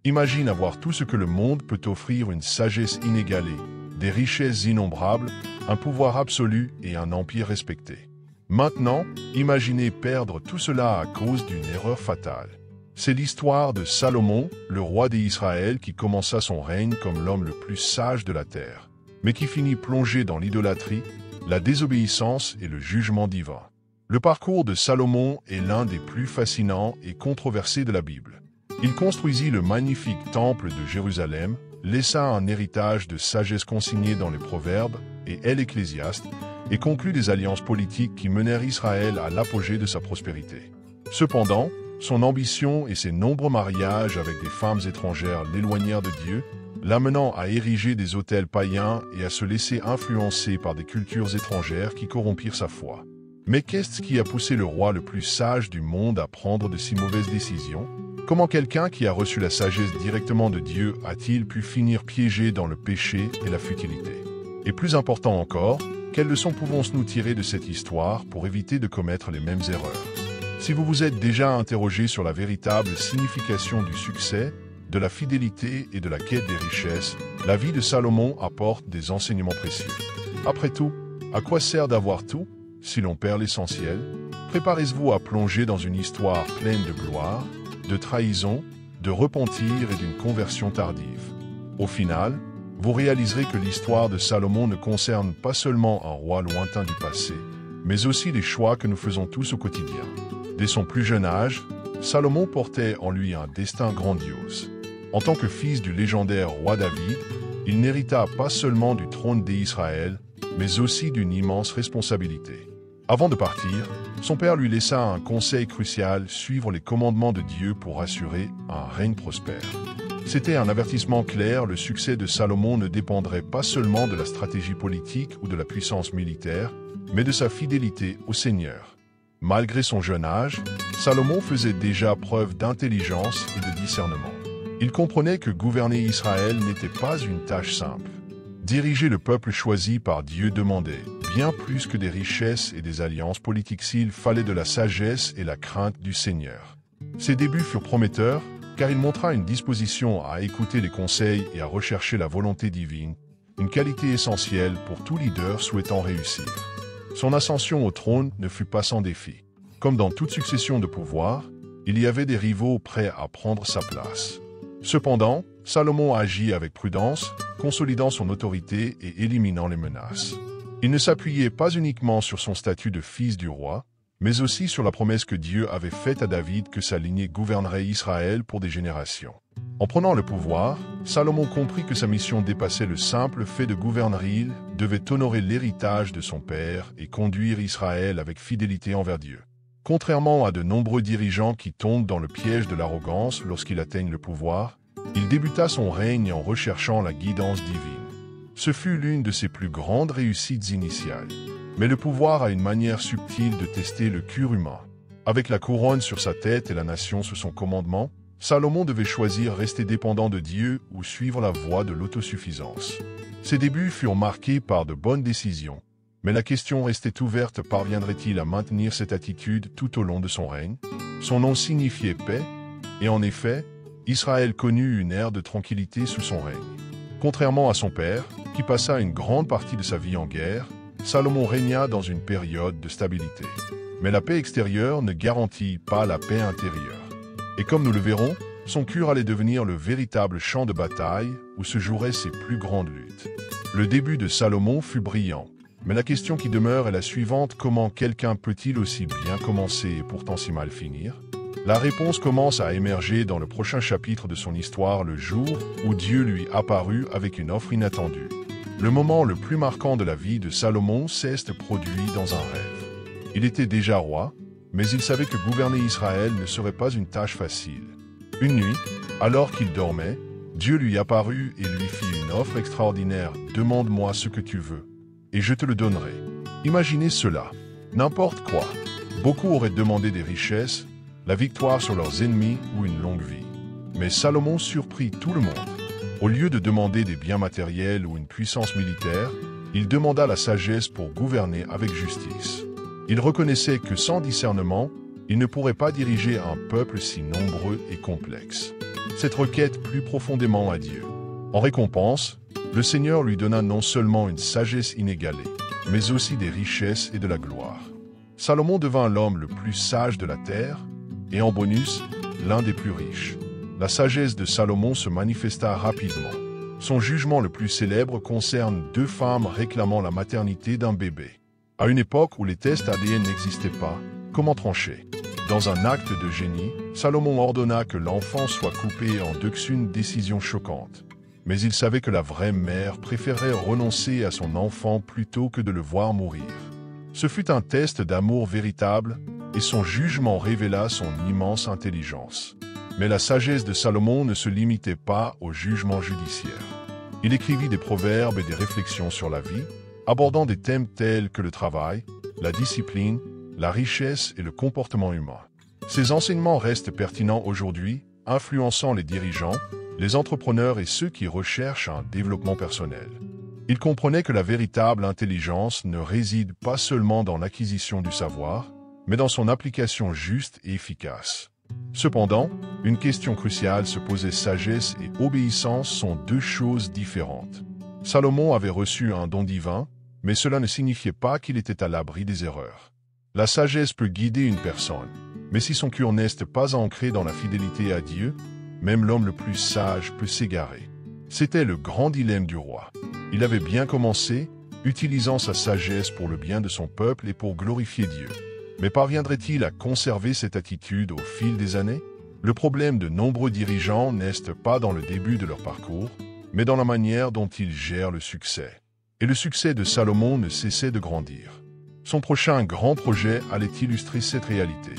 Imagine avoir tout ce que le monde peut offrir, une sagesse inégalée, des richesses innombrables, un pouvoir absolu et un empire respecté. Maintenant, imaginez perdre tout cela à cause d'une erreur fatale. C'est l'histoire de Salomon, le roi d'Israël, qui commença son règne comme l'homme le plus sage de la terre, mais qui finit plongé dans l'idolâtrie, la désobéissance et le jugement divin. Le parcours de Salomon est l'un des plus fascinants et controversés de la Bible. Il construisit le magnifique temple de Jérusalem, laissa un héritage de sagesse consigné dans les Proverbes et l'Ecclésiaste, et conclut des alliances politiques qui menèrent Israël à l'apogée de sa prospérité. Cependant, son ambition et ses nombreux mariages avec des femmes étrangères l'éloignèrent de Dieu, l'amenant à ériger des autels païens et à se laisser influencer par des cultures étrangères qui corrompirent sa foi. Mais qu'est-ce qui a poussé le roi le plus sage du monde à prendre de si mauvaises décisions? Comment quelqu'un qui a reçu la sagesse directement de Dieu a-t-il pu finir piégé dans le péché et la futilité? Et plus important encore, quelles leçons pouvons-nous tirer de cette histoire pour éviter de commettre les mêmes erreurs? Si vous vous êtes déjà interrogé sur la véritable signification du succès, de la fidélité et de la quête des richesses, la vie de Salomon apporte des enseignements précieux. Après tout, à quoi sert d'avoir tout si l'on perd l'essentiel? Préparez-vous à plonger dans une histoire pleine de gloire, de trahison, de repentir et d'une conversion tardive. Au final, vous réaliserez que l'histoire de Salomon ne concerne pas seulement un roi lointain du passé, mais aussi les choix que nous faisons tous au quotidien. Dès son plus jeune âge, Salomon portait en lui un destin grandiose. En tant que fils du légendaire roi David, il n'hérita pas seulement du trône d'Israël, mais aussi d'une immense responsabilité. Avant de partir, son père lui laissa un conseil crucial: suivre les commandements de Dieu pour assurer un règne prospère. C'était un avertissement clair: le succès de Salomon ne dépendrait pas seulement de la stratégie politique ou de la puissance militaire, mais de sa fidélité au Seigneur. Malgré son jeune âge, Salomon faisait déjà preuve d'intelligence et de discernement. Il comprenait que gouverner Israël n'était pas une tâche simple. Diriger le peuple choisi par Dieu demandait bien plus que des richesses et des alliances politiques. S'il fallait de la sagesse et la crainte du Seigneur. Ses débuts furent prometteurs, car il montra une disposition à écouter les conseils et à rechercher la volonté divine, une qualité essentielle pour tout leader souhaitant réussir. Son ascension au trône ne fut pas sans défi. Comme dans toute succession de pouvoirs, il y avait des rivaux prêts à prendre sa place. Cependant, Salomon agit avec prudence, consolidant son autorité et éliminant les menaces. Il ne s'appuyait pas uniquement sur son statut de fils du roi, mais aussi sur la promesse que Dieu avait faite à David que sa lignée gouvernerait Israël pour des générations. En prenant le pouvoir, Salomon comprit que sa mission dépassait le simple fait de gouverner. Il devait honorer l'héritage de son père et conduire Israël avec fidélité envers Dieu. Contrairement à de nombreux dirigeants qui tombent dans le piège de l'arrogance lorsqu'ils atteignent le pouvoir, il débuta son règne en recherchant la guidance divine. Ce fut l'une de ses plus grandes réussites initiales. Mais le pouvoir a une manière subtile de tester le cœur humain. Avec la couronne sur sa tête et la nation sous son commandement, Salomon devait choisir rester dépendant de Dieu ou suivre la voie de l'autosuffisance. Ses débuts furent marqués par de bonnes décisions, mais la question restait ouverte: parviendrait-il à maintenir cette attitude tout au long de son règne? Son nom signifiait paix, et en effet, Israël connut une ère de tranquillité sous son règne. Contrairement à son père, qui passa une grande partie de sa vie en guerre, Salomon régna dans une période de stabilité. Mais la paix extérieure ne garantit pas la paix intérieure. Et comme nous le verrons, son cœur allait devenir le véritable champ de bataille où se joueraient ses plus grandes luttes. Le début de Salomon fut brillant, mais la question qui demeure est la suivante: comment quelqu'un peut-il aussi bien commencer et pourtant si mal finir? La réponse commence à émerger dans le prochain chapitre de son histoire, le jour où Dieu lui apparut avec une offre inattendue. Le moment le plus marquant de la vie de Salomon s'est produit dans un rêve. Il était déjà roi, mais il savait que gouverner Israël ne serait pas une tâche facile. Une nuit, alors qu'il dormait, Dieu lui apparut et lui fit une offre extraordinaire: demande-moi ce que tu veux, et je te le donnerai. Imaginez cela, n'importe quoi. Beaucoup auraient demandé des richesses, la victoire sur leurs ennemis ou une longue vie. Mais Salomon surprit tout le monde. Au lieu de demander des biens matériels ou une puissance militaire, il demanda la sagesse pour gouverner avec justice. Il reconnaissait que sans discernement, il ne pourrait pas diriger un peuple si nombreux et complexe. cette requête plus profondément à Dieu. En récompense, le Seigneur lui donna non seulement une sagesse inégalée, mais aussi des richesses et de la gloire. Salomon devint l'homme le plus sage de la terre, et en bonus, l'un des plus riches. La sagesse de Salomon se manifesta rapidement. Son jugement le plus célèbre concerne deux femmes réclamant la maternité d'un bébé. À une époque où les tests ADN n'existaient pas, comment trancher? Dans un acte de génie, Salomon ordonna que l'enfant soit coupé en deux, une décision choquante. Mais il savait que la vraie mère préférait renoncer à son enfant plutôt que de le voir mourir. Ce fut un test d'amour véritable, et son jugement révéla son immense intelligence. Mais la sagesse de Salomon ne se limitait pas au jugement judiciaire. Il écrivit des proverbes et des réflexions sur la vie, abordant des thèmes tels que le travail, la discipline, la richesse et le comportement humain. Ces enseignements restent pertinents aujourd'hui, influençant les dirigeants, les entrepreneurs et ceux qui recherchent un développement personnel. Il comprenait que la véritable intelligence ne réside pas seulement dans l'acquisition du savoir, mais dans son application juste et efficace. Cependant, une question cruciale se posait: sagesse et obéissance sont deux choses différentes. Salomon avait reçu un don divin, mais cela ne signifiait pas qu'il était à l'abri des erreurs. La sagesse peut guider une personne, mais si son cœur n'est pas ancré dans la fidélité à Dieu, même l'homme le plus sage peut s'égarer. C'était le grand dilemme du roi. Il avait bien commencé, utilisant sa sagesse pour le bien de son peuple et pour glorifier Dieu. Mais parviendrait-il à conserver cette attitude au fil des années? Le problème de nombreux dirigeants n'est pas dans le début de leur parcours, mais dans la manière dont ils gèrent le succès. Et le succès de Salomon ne cessait de grandir. Son prochain grand projet allait illustrer cette réalité.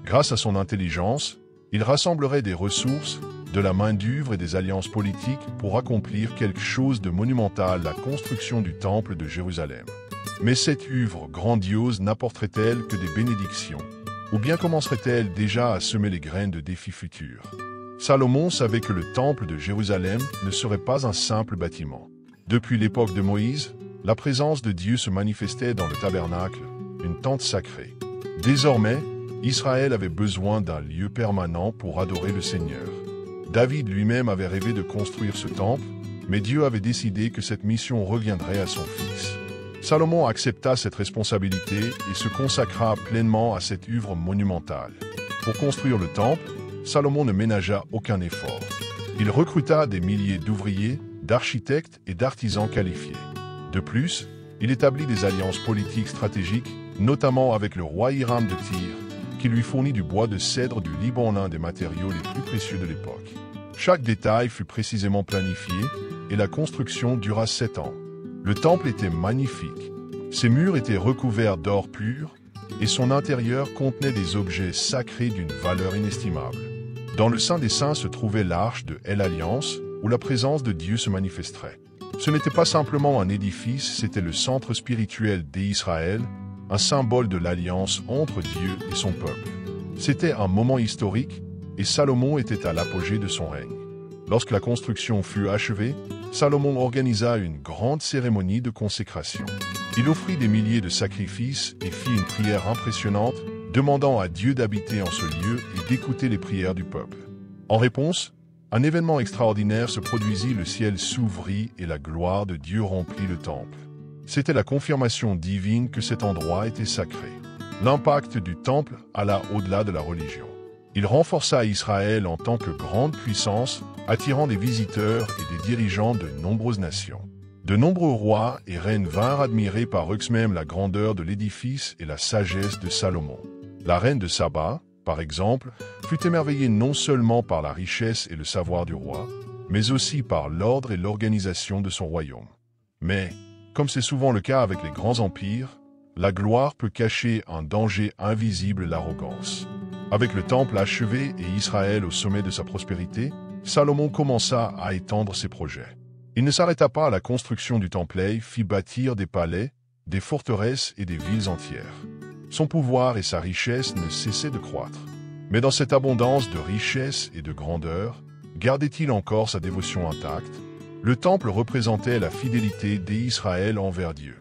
Grâce à son intelligence, il rassemblerait des ressources, de la main-d'œuvre et des alliances politiques pour accomplir quelque chose de monumental, la construction du temple de Jérusalem. Mais cette œuvre grandiose n'apporterait-elle que des bénédictions, ou bien commencerait-elle déjà à semer les graines de défis futurs? Salomon savait que le temple de Jérusalem ne serait pas un simple bâtiment. Depuis l'époque de Moïse, la présence de Dieu se manifestait dans le tabernacle, une tente sacrée. Désormais, Israël avait besoin d'un lieu permanent pour adorer le Seigneur. David lui-même avait rêvé de construire ce temple, mais Dieu avait décidé que cette mission reviendrait à son fils. Salomon accepta cette responsabilité et se consacra pleinement à cette œuvre monumentale. Pour construire le temple, Salomon ne ménagea aucun effort. Il recruta des milliers d'ouvriers, d'architectes et d'artisans qualifiés. De plus, il établit des alliances politiques stratégiques, notamment avec le roi Hiram de Tyr, qui lui fournit du bois de cèdre du Liban, l'un des matériaux les plus précieux de l'époque. Chaque détail fut précisément planifié et la construction dura 7 ans. Le temple était magnifique. Ses murs étaient recouverts d'or pur et son intérieur contenait des objets sacrés d'une valeur inestimable. Dans le Saint des Saints se trouvait l'arche de l'Alliance, où la présence de Dieu se manifesterait. Ce n'était pas simplement un édifice, c'était le centre spirituel d'Israël, un symbole de l'alliance entre Dieu et son peuple. C'était un moment historique, et Salomon était à l'apogée de son règne. Lorsque la construction fut achevée, Salomon organisa une grande cérémonie de consécration. Il offrit des milliers de sacrifices et fit une prière impressionnante, demandant à Dieu d'habiter en ce lieu et d'écouter les prières du peuple. En réponse, un événement extraordinaire se produisit, le ciel s'ouvrit et la gloire de Dieu remplit le temple. C'était la confirmation divine que cet endroit était sacré. L'impact du temple alla au-delà de la religion. Il renforça Israël en tant que grande puissance, attirant des visiteurs et des dirigeants de nombreuses nations. De nombreux rois et reines vinrent admirer par eux-mêmes la grandeur de l'édifice et la sagesse de Salomon. La reine de Saba, par exemple, fut émerveillée non seulement par la richesse et le savoir du roi, mais aussi par l'ordre et l'organisation de son royaume. Mais, comme c'est souvent le cas avec les grands empires, la gloire peut cacher un danger invisible, l'arrogance. Avec le temple achevé et Israël au sommet de sa prospérité, Salomon commença à étendre ses projets. Il ne s'arrêta pas à la construction du temple, fit bâtir des palais, des forteresses et des villes entières. Son pouvoir et sa richesse ne cessaient de croître. Mais dans cette abondance de richesse et de grandeur, gardait-il encore sa dévotion intacte? Le temple représentait la fidélité d'Israël envers Dieu.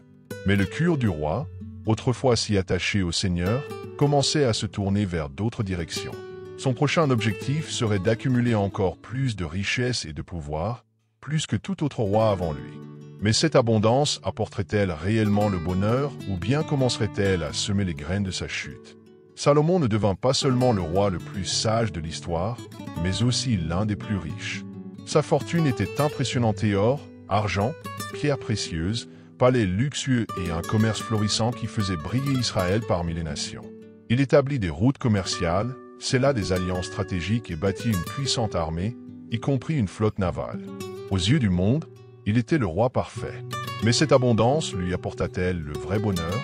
Mais le cœur du roi, autrefois si attaché au Seigneur, commençait à se tourner vers d'autres directions. Son prochain objectif serait d'accumuler encore plus de richesses et de pouvoir, plus que tout autre roi avant lui. Mais cette abondance apporterait-elle réellement le bonheur ou bien commencerait-elle à semer les graines de sa chute? Salomon ne devint pas seulement le roi le plus sage de l'histoire, mais aussi l'un des plus riches. Sa fortune était impressionnante et or, argent, pierres précieuses, palais luxueux et un commerce florissant qui faisait briller Israël parmi les nations. Il établit des routes commerciales, scella des alliances stratégiques et bâtit une puissante armée, y compris une flotte navale. Aux yeux du monde, il était le roi parfait. Mais cette abondance lui apporta-t-elle le vrai bonheur?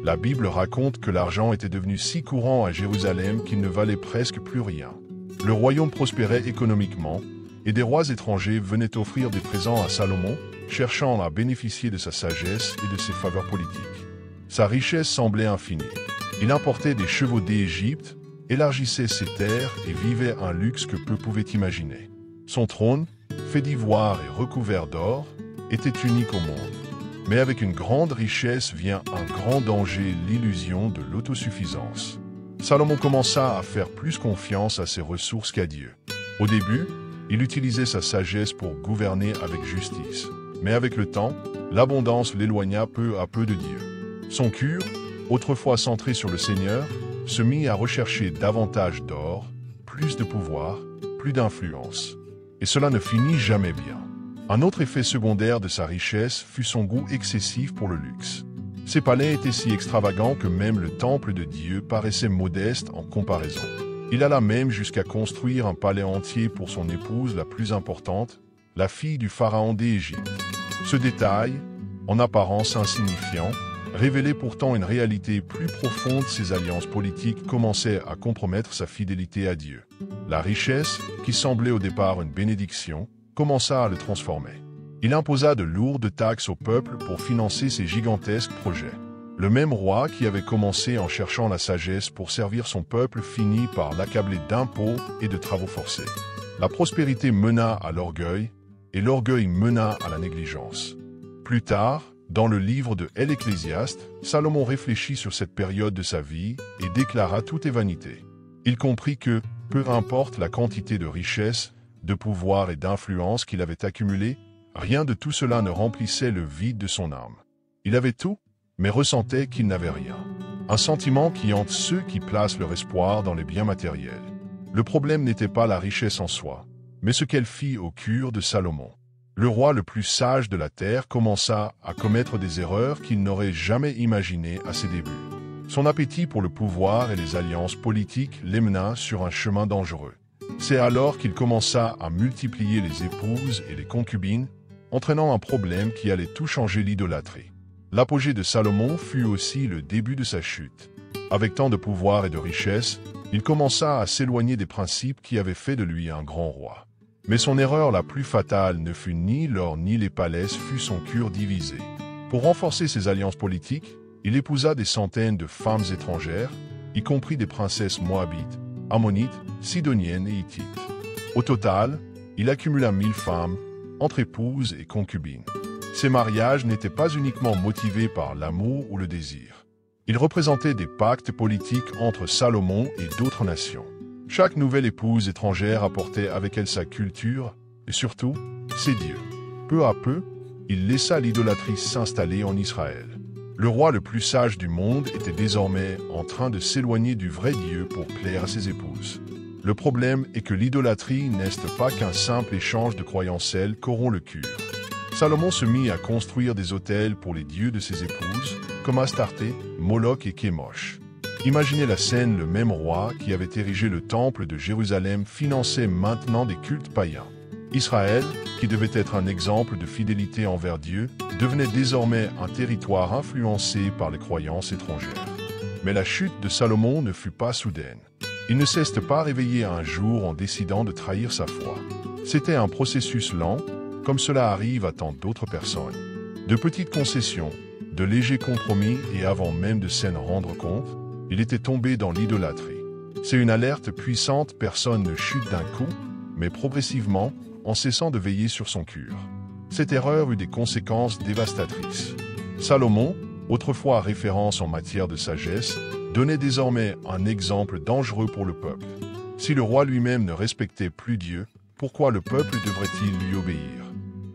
La Bible raconte que l'argent était devenu si courant à Jérusalem qu'il ne valait presque plus rien. Le royaume prospérait économiquement, et des rois étrangers venaient offrir des présents à Salomon, cherchant à bénéficier de sa sagesse et de ses faveurs politiques. Sa richesse semblait infinie. Il importait des chevaux d'Égypte, élargissait ses terres et vivait un luxe que peu pouvaient imaginer. Son trône, fait d'ivoire et recouvert d'or, était unique au monde. Mais avec une grande richesse vient un grand danger, l'illusion de l'autosuffisance. Salomon commença à faire plus confiance à ses ressources qu'à Dieu. Au début, il utilisait sa sagesse pour gouverner avec justice. Mais avec le temps, l'abondance l'éloigna peu à peu de Dieu. Son cœur, autrefois centré sur le Seigneur, se mit à rechercher davantage d'or, plus de pouvoir, plus d'influence. Et cela ne finit jamais bien. Un autre effet secondaire de sa richesse fut son goût excessif pour le luxe. Ses palais étaient si extravagants que même le temple de Dieu paraissait modeste en comparaison. Il alla même jusqu'à construire un palais entier pour son épouse la plus importante, la fille du pharaon d'Égypte. Ce détail, en apparence insignifiant, révélait pourtant une réalité plus profonde. Ses alliances politiques commençaient à compromettre sa fidélité à Dieu. La richesse, qui semblait au départ une bénédiction, commença à le transformer. Il imposa de lourdes taxes au peuple pour financer ses gigantesques projets. Le même roi qui avait commencé en cherchant la sagesse pour servir son peuple finit par l'accabler d'impôts et de travaux forcés. La prospérité mena à l'orgueil, et l'orgueil mena à la négligence. Plus tard, dans le livre de l'Ecclésiaste, Salomon réfléchit sur cette période de sa vie et déclara tout est vanité. Il comprit que, peu importe la quantité de richesse, de pouvoir et d'influence qu'il avait accumulé, rien de tout cela ne remplissait le vide de son âme. Il avait tout, mais ressentait qu'il n'avait rien. Un sentiment qui hante ceux qui placent leur espoir dans les biens matériels. Le problème n'était pas la richesse en soi, mais ce qu'elle fit au cœur de Salomon. Le roi le plus sage de la terre commença à commettre des erreurs qu'il n'aurait jamais imaginées à ses débuts. Son appétit pour le pouvoir et les alliances politiques l'emmena sur un chemin dangereux. C'est alors qu'il commença à multiplier les épouses et les concubines, entraînant un problème qui allait tout changer: l'idolâtrie. L'apogée de Salomon fut aussi le début de sa chute. Avec tant de pouvoir et de richesse, il commença à s'éloigner des principes qui avaient fait de lui un grand roi. Mais son erreur la plus fatale ne fut ni l'or ni les palais, fut son cœur divisé. Pour renforcer ses alliances politiques, il épousa des centaines de femmes étrangères, y compris des princesses moabites, ammonites, sidoniennes et hittites. Au total, il accumula 1000 femmes, entre épouses et concubines. Ces mariages n'étaient pas uniquement motivés par l'amour ou le désir. Ils représentaient des pactes politiques entre Salomon et d'autres nations. Chaque nouvelle épouse étrangère apportait avec elle sa culture et surtout ses dieux. Peu à peu, il laissa l'idolâtrie s'installer en Israël. Le roi le plus sage du monde était désormais en train de s'éloigner du vrai Dieu pour plaire à ses épouses. Le problème est que l'idolâtrie n'est pas qu'un simple échange de croyances corrompt le cœur. Salomon se mit à construire des autels pour les dieux de ses épouses, comme Astarté, Moloch et Kémosh. Imaginez la scène: le même roi qui avait érigé le temple de Jérusalem finançait maintenant des cultes païens. Israël, qui devait être un exemple de fidélité envers Dieu, devenait désormais un territoire influencé par les croyances étrangères. Mais la chute de Salomon ne fut pas soudaine. Il ne s'est pas réveillé un jour en décidant de trahir sa foi. C'était un processus lent, comme cela arrive à tant d'autres personnes. De petites concessions, de légers compromis et avant même de s'en rendre compte, il était tombé dans l'idolâtrie. C'est une alerte puissante: personne ne chute d'un coup, mais progressivement, en cessant de veiller sur son cœur. Cette erreur eut des conséquences dévastatrices. Salomon, autrefois référence en matière de sagesse, donnait désormais un exemple dangereux pour le peuple. Si le roi lui-même ne respectait plus Dieu, pourquoi le peuple devrait-il lui obéir?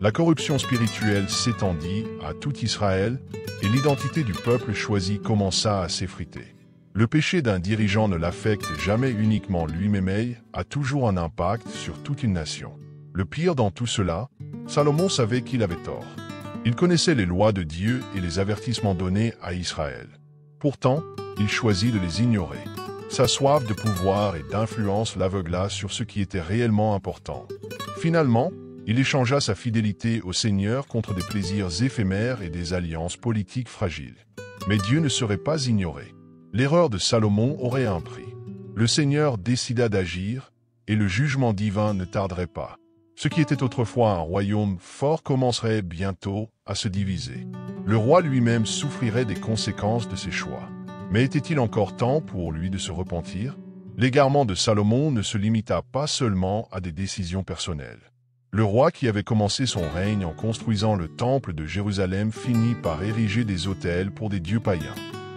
La corruption spirituelle s'étendit à tout Israël et l'identité du peuple choisi commença à s'effriter. Le péché d'un dirigeant ne l'affecte jamais uniquement lui-même, mais a toujours un impact sur toute une nation. Le pire dans tout cela, Salomon savait qu'il avait tort. Il connaissait les lois de Dieu et les avertissements donnés à Israël. Pourtant, il choisit de les ignorer. Sa soif de pouvoir et d'influence l'aveugla sur ce qui était réellement important. Finalement, il échangea sa fidélité au Seigneur contre des plaisirs éphémères et des alliances politiques fragiles. Mais Dieu ne serait pas ignoré. L'erreur de Salomon aurait un prix. Le Seigneur décida d'agir, et le jugement divin ne tarderait pas. Ce qui était autrefois un royaume fort commencerait bientôt à se diviser. Le roi lui-même souffrirait des conséquences de ses choix. Mais était-il encore temps pour lui de se repentir? L'égarement de Salomon ne se limita pas seulement à des décisions personnelles. Le roi qui avait commencé son règne en construisant le temple de Jérusalem finit par ériger des autels pour des dieux païens.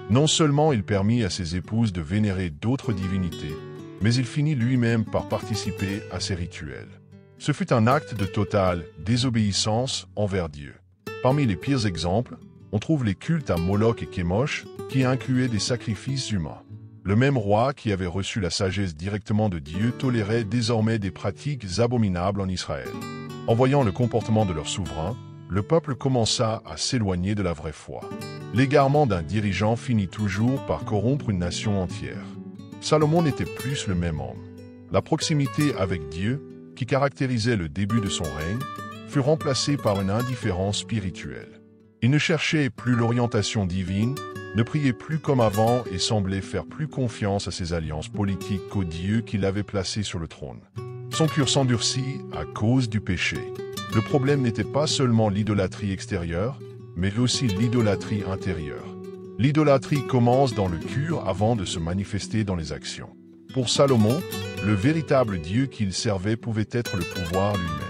Non seulement il permit à ses épouses de vénérer d'autres divinités, mais il finit lui-même par participer à ces rituels. Ce fut un acte de totale désobéissance envers Dieu. Parmi les pires exemples, on trouve les cultes à Moloch et Kémosh, qui incluaient des sacrifices humains. Le même roi qui avait reçu la sagesse directement de Dieu tolérait désormais des pratiques abominables en Israël. En voyant le comportement de leur souverain, le peuple commença à s'éloigner de la vraie foi. L'égarement d'un dirigeant finit toujours par corrompre une nation entière. Salomon n'était plus le même homme. La proximité avec Dieu, qui caractérisait le début de son règne, fut remplacée par une indifférence spirituelle. Il ne cherchait plus l'orientation divine, ne priait plus comme avant et semblait faire plus confiance à ses alliances politiques qu'au Dieu qui l'avait placé sur le trône. Son cœur s'endurcit à cause du péché. Le problème n'était pas seulement l'idolâtrie extérieure, mais aussi l'idolâtrie intérieure. L'idolâtrie commence dans le cœur avant de se manifester dans les actions. Pour Salomon, le véritable Dieu qu'il servait pouvait être le pouvoir lui-même.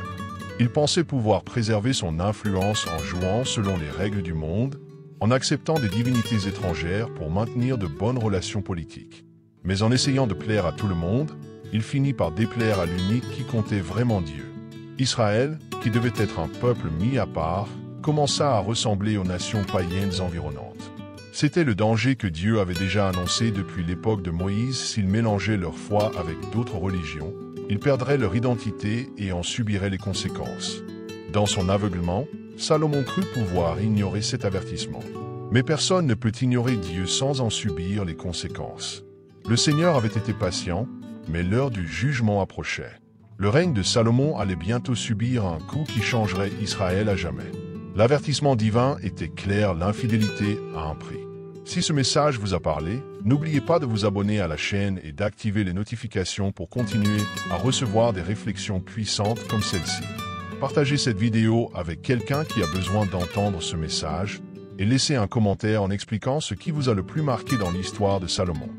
Il pensait pouvoir préserver son influence en jouant selon les règles du monde, en acceptant des divinités étrangères pour maintenir de bonnes relations politiques. Mais en essayant de plaire à tout le monde, il finit par déplaire à l'unique qui comptait vraiment Dieu. Israël, qui devait être un peuple mis à part, commença à ressembler aux nations païennes environnantes. C'était le danger que Dieu avait déjà annoncé depuis l'époque de Moïse. S'ils mélangeaient leur foi avec d'autres religions, ils perdraient leur identité et en subiraient les conséquences. Dans son aveuglement, Salomon crut pouvoir ignorer cet avertissement. Mais personne ne peut ignorer Dieu sans en subir les conséquences. Le Seigneur avait été patient, mais l'heure du jugement approchait. Le règne de Salomon allait bientôt subir un coup qui changerait Israël à jamais. L'avertissement divin était clair, l'infidélité a un prix. Si ce message vous a parlé, n'oubliez pas de vous abonner à la chaîne et d'activer les notifications pour continuer à recevoir des réflexions puissantes comme celle-ci. Partagez cette vidéo avec quelqu'un qui a besoin d'entendre ce message et laissez un commentaire en expliquant ce qui vous a le plus marqué dans l'histoire de Salomon.